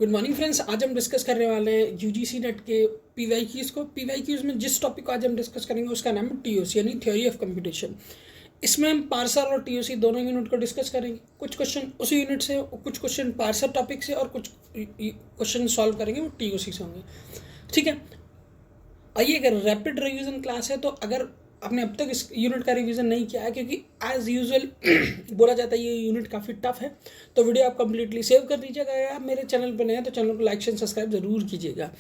Good morning friends. आज हम discuss करने वाले हैं यूजीसी नेट के पीवाईक्यूज़ को। पीवाईक्यूज़ में जिस टॉपिक को आज हम डिस्कस करेंगे उसका नाम है टीओसी यानी थ्योरी ऑफ कंप्यूटेशन। इसमें हम पार्सर और टीओसी दोनों यूनिट को डिस्कस करेंगे। कुछ क्वेश्चन उसी यूनिट से, कुछ क्वेश्चन पार्सर टॉपिक से और कुछ क्वेश्चन सॉल्व करेंगे वो टीओसी से होंगे। ठीक है, आइए, अगर रैपिड रिवीजन क्लास है तो अगर आपने अब तक इस यूनिट का रिवीजन नहीं किया है, क्योंकि एज यूजुअल बोला जाता है ये यूनिट काफ़ी टफ है, तो वीडियो आप कंप्लीटली सेव कर दीजिएगा। या आप मेरे चैनल पर नए हैं तो चैनल को लाइक शेयर सब्सक्राइब जरूर कीजिएगा।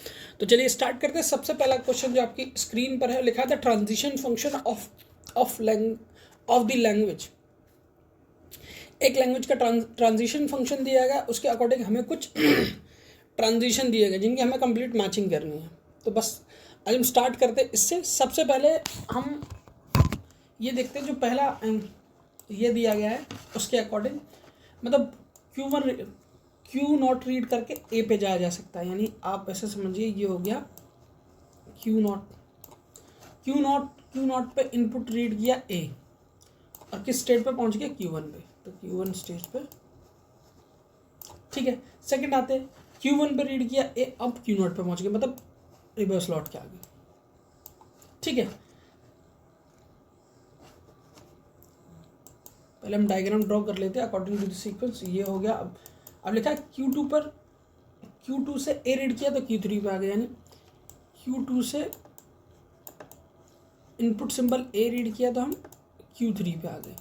तो चलिए स्टार्ट करते हैं। सबसे पहला क्वेश्चन जो आपकी स्क्रीन पर है, लिखा था transition function of the language. एक लैंग्वेज का ट्रांजिशन फंक्शन दिया गया, उसके अकॉर्डिंग हमें कुछ ट्रांजिशन दिए गए जिनकी हमें कंप्लीट मैचिंग करनी है। तो बस आज हम स्टार्ट करते हैं इससे। सबसे पहले हम ये देखते हैं जो पहला ये दिया गया है उसके अकॉर्डिंग, मतलब क्यू नॉट रीड करके ए पे जाया जा सकता है। यानी आप ऐसे समझिए ये हो गया क्यू नॉट पे इनपुट रीड किया ए और किस स्टेट पे पहुंच गया Q1 पे, तो Q1 स्टेज पे। ठीक है, सेकंड आते हैं Q1 पे रीड किया ए, अब Q नॉट पे पहुंच गया, मतलब रिवर्स लौट के आ गए। ठीक है, पहले हम डायग्राम ड्रॉ कर लेते हैं अकॉर्डिंग टू द सीक्वेंस। ये हो गया। अब लिखा है Q2 से ए रीड किया तो Q3 पे आ गया, यानी Q2 से इनपुट सिंबल ए रीड किया तो हम Q3 पे आ गए।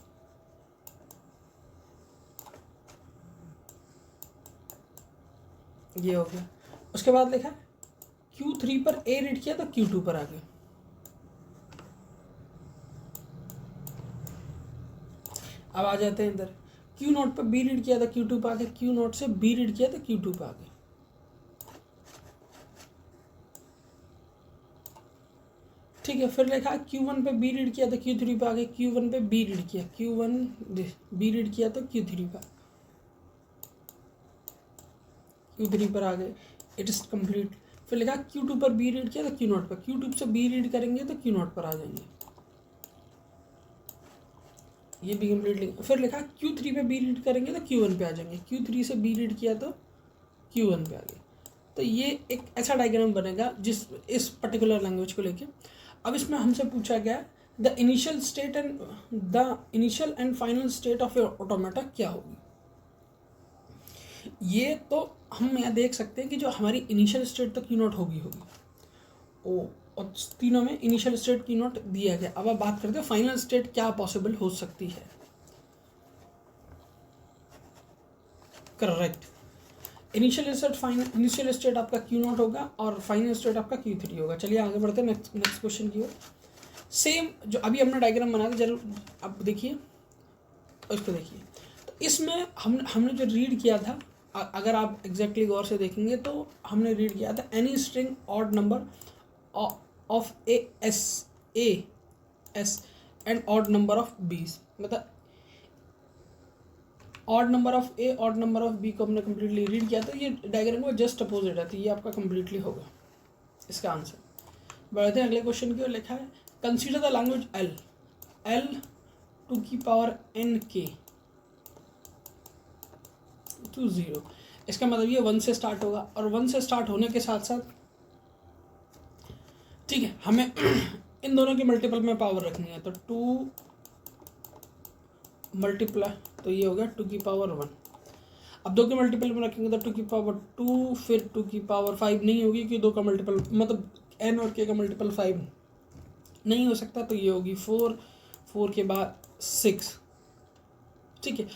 ये हो गया। उसके बाद लिखा है Q3 पर ए रीड किया तो Q2 पर आ गए। अब आ जाते हैं इधर, Q नॉट पर बी रीड किया था Q2 पे आ गए, Q नॉट से बी रीड किया था Q2 पे आ गए। ठीक है, फिर लिखा Q1 पे बी रीड किया तो Q3 पे आ गए, Q1 पे बी रीड किया, Q1 बी रीड किया तो Q3 पर आ गए। It is complete. फिर लिखा Q2 पर बी रीड किया तो Q नॉट पर, Q2 से बी रीड करेंगे तो Q नॉट पर आ जाएंगे, ये भी कंप्लीटली। फिर लिखा Q3 पे बी रीड करेंगे तो Q1 पे आ जाएंगे, Q3 से बी रीड किया तो Q1 पे आ गए। तो ये एक ऐसा डायग्राम बनेगा जिस इस पर्टिकुलर लैंग्वेज को लेके। अब इसमें हमसे पूछा गया the initial and final state of your automata क्या होगी। ये तो हम यहाँ देख सकते हैं कि जो हमारी इनिशियल स्टेट तो Q नॉट होगी और तीनों में इनिशियल स्टेट Q नॉट दिया गया। अब आप बात करते हैं फाइनल स्टेट क्या पॉसिबल हो सकती है। करेक्ट, इनिशियल स्टेट आपका Q नॉट होगा और फाइनल स्टेट आपका Q3 होगा। चलिए आगे बढ़ते हैं नेक्स्ट क्वेश्चन की ओर। सेम जो अभी हमने डायग्राम बनाया था, जरूर अब देखिए उसको देखिए। तो इसमें हमने जो रीड किया था, अगर आप एग्जैक्टली गौर से देखेंगे तो हमने रीड किया था any string odd number of A's and odd number of B's, मतलब odd number of A odd number of B को हमने कम्प्लीटली रीड किया। तो ये डायग्राम को जस्ट अपोजिट है, तो ये आपका कम्प्लीटली होगा इसका आंसर। बढ़ते हैं अगले क्वेश्चन की ओर। लिखा है consider the language L two की पावर n k टू 0। इसका मतलब ये 1 से स्टार्ट होगा और 1 से स्टार्ट होने के साथ साथ, ठीक है, हमें इन दोनों के मल्टीपल में पावर रखनी है। तो 2 मल्टीप्लाई, तो ये हो गया 2 की पावर 1। अब 2 के मल्टीपल में रखेंगे तो 2 की पावर 2, फिर 2 की पावर 5 नहीं होगी क्योंकि 2 का मल्टीपल मतलब n और k का मल्टीपल 5 नहीं हो सकता। तो ये होगी 4 के बाद 6। ठीक है,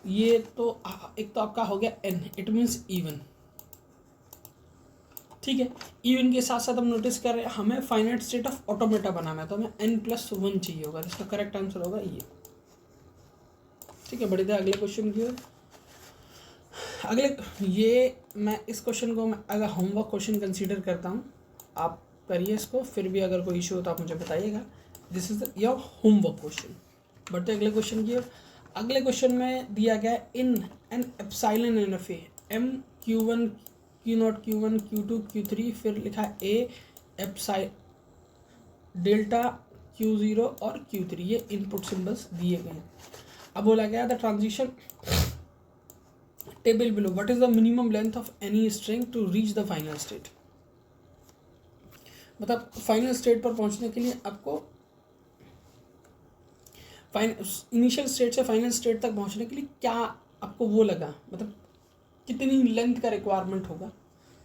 ये तो एक तो आपका हो गया n, इट मीन्स इवन। ठीक है, इवन के साथ साथ हम नोटिस कर रहे हैं हमें फाइनाइट स्टेट ऑफ ऑटोमेटा बनाना है, तो हमें n+1 चाहिए होगा। इसका करेक्ट आंसर होगा ये। ठीक है, बढ़ते हैं अगले क्वेश्चन की ओर। ये मैं इस क्वेश्चन को मैं अगर होमवर्क क्वेश्चन कंसीडर करता हूँ, आप करिए इसको, फिर भी अगर कोई इशू हो तो आप मुझे बताइएगा। This is your homework question. बढ़ते अगले क्वेश्चन की ओर। अगले क्वेश्चन में दिया गया in an epsilon N F A M Q1 Q not Q1 Q2 Q3, फिर लिखा ए एप्सिलॉन डेल्टा Q0 और Q3, ये इनपुट सिंबल्स दिए गए हैं। अब बोला गया the transition table below, what is the minimum length of any string to reach the final state. मतलब फाइनल स्टेट पर पहुंचने के लिए आपको इनिशियल स्टेट से फाइनल स्टेट तक पहुंचने के लिए क्या आपको वो लगा, मतलब कितनी लेंथ का रिक्वायरमेंट होगा।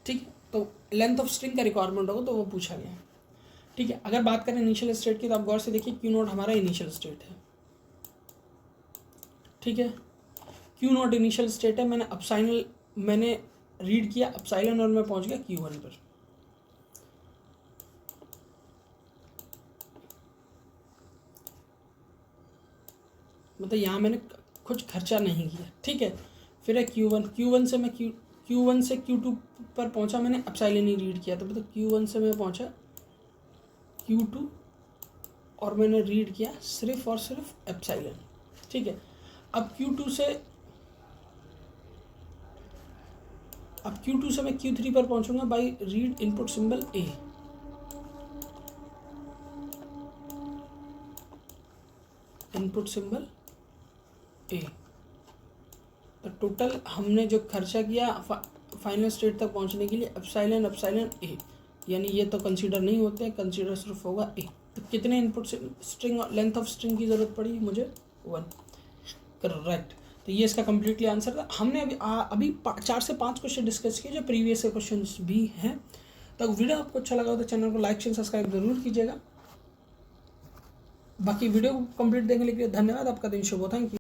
ठीक है, तो लेंथ ऑफ स्ट्रिंग का रिक्वायरमेंट होगा तो वो पूछा गया। ठीक है, अगर बात करें इनिशियल स्टेट की तो आप गौर से देखिए क्यू नॉट हमारा इनिशियल स्टेट है। ठीक है, क्यू नॉट इनिशियल स्टेट है, मैंने रीड किया अपसाइलन और मैं पहुंच गया क्यू वन पर। मतलब यहाँ मैंने कुछ खर्चा नहीं किया। ठीक है, फिर है Q1 से मैं Q1 से Q2 पर पहुँचा, मैंने अपसाइलन ही रीड किया, तो मतलब Q1 से मैं पहुँचा Q2 और मैंने रीड किया सिर्फ और सिर्फ एप्साइलन। ठीक है, अब Q2 से मैं Q3 पर पहुँचूंगा by read input symbol A। Input symbol A, तो टोटल हमने जो खर्चा किया फाइनल स्टेट तक पहुंचने के लिए एप्साइलन A, यानी ये तो कंसीडर नहीं होते, कंसीडर सिर्फ होगा A। तो कितने input string length of string की ज़रूरत पड़ी मुझे 1। करेक्ट, तो ये इसका कम्प्लीटली आंसर था। हमने अभी 4 से 5 क्वेश्चन डिस्कस किए जो प्रीवियस क्वेश्चन भी हैं। तो वीडियो आपको अच्छा लगा हो तो चैनल को लाइक शेयर सब्सक्राइब जरूर कीजिएगा। बाकी वीडियो को कंप्लीट देखने के लिए धन्यवाद। आपका दिन शुभ हो। Thank you.